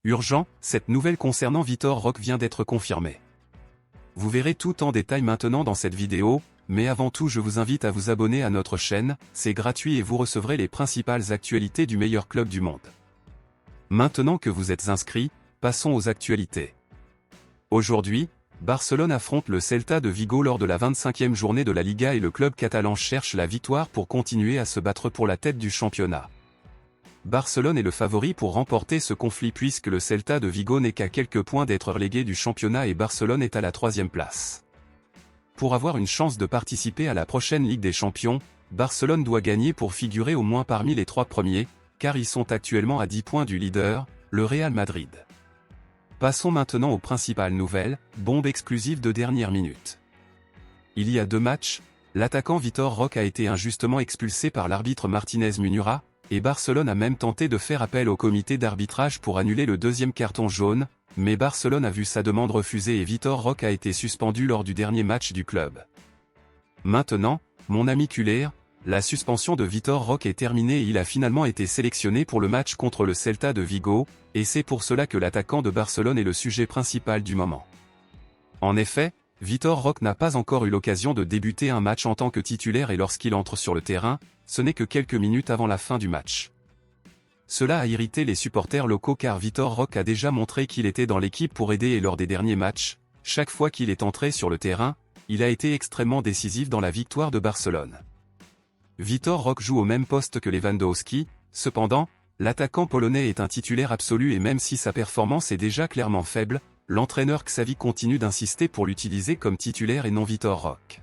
Urgent, cette nouvelle concernant Vitor Roque vient d'être confirmée. Vous verrez tout en détail maintenant dans cette vidéo, mais avant tout je vous invite à vous abonner à notre chaîne, c'est gratuit et vous recevrez les principales actualités du meilleur club du monde. Maintenant que vous êtes inscrits, passons aux actualités. Aujourd'hui, Barcelone affronte le Celta de Vigo lors de la 25e journée de la Liga et le club catalan cherche la victoire pour continuer à se battre pour la tête du championnat. Barcelone est le favori pour remporter ce conflit puisque le Celta de Vigo n'est qu'à quelques points d'être relégué du championnat et Barcelone est à la 3e place. Pour avoir une chance de participer à la prochaine Ligue des Champions, Barcelone doit gagner pour figurer au moins parmi les 3 premiers, car ils sont actuellement à 10 points du leader, le Real Madrid. Passons maintenant aux principales nouvelles, bombes exclusives de dernière minute. Il y a 2 matchs, l'attaquant Vitor Roque a été injustement expulsé par l'arbitre Martínez Munura, et Barcelone a même tenté de faire appel au comité d'arbitrage pour annuler le 2e carton jaune, mais Barcelone a vu sa demande refusée et Vitor Roque a été suspendu lors du dernier match du club. Maintenant, mon ami culé, la suspension de Vitor Roque est terminée et il a finalement été sélectionné pour le match contre le Celta de Vigo, et c'est pour cela que l'attaquant de Barcelone est le sujet principal du moment. En effet, Vitor Roque n'a pas encore eu l'occasion de débuter un match en tant que titulaire et lorsqu'il entre sur le terrain, ce n'est que quelques minutes avant la fin du match. Cela a irrité les supporters locaux car Vitor Roque a déjà montré qu'il était dans l'équipe pour aider et lors des derniers matchs, chaque fois qu'il est entré sur le terrain, il a été extrêmement décisif dans la victoire de Barcelone. Vitor Roque joue au même poste que Lewandowski, cependant, l'attaquant polonais est un titulaire absolu et même si sa performance est déjà clairement faible, l'entraîneur Xavi continue d'insister pour l'utiliser comme titulaire et non Vitor Roque.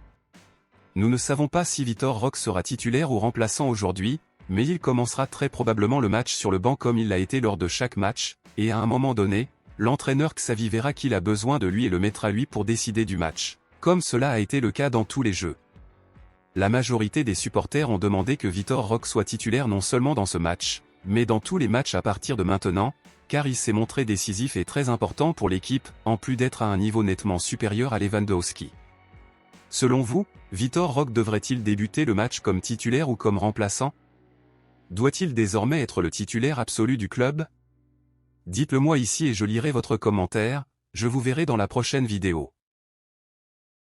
Nous ne savons pas si Vitor Roque sera titulaire ou remplaçant aujourd'hui, mais il commencera très probablement le match sur le banc comme il l'a été lors de chaque match, et à un moment donné, l'entraîneur Xavi verra qu'il a besoin de lui et le mettra lui pour décider du match, comme cela a été le cas dans tous les jeux. La majorité des supporters ont demandé que Vitor Roque soit titulaire non seulement dans ce match, mais dans tous les matchs à partir de maintenant, car il s'est montré décisif et très important pour l'équipe, en plus d'être à un niveau nettement supérieur à Lewandowski. Selon vous, Vitor Roque devrait-il débuter le match comme titulaire ou comme remplaçant? Doit-il désormais être le titulaire absolu du club? Dites-le moi ici et je lirai votre commentaire, je vous verrai dans la prochaine vidéo.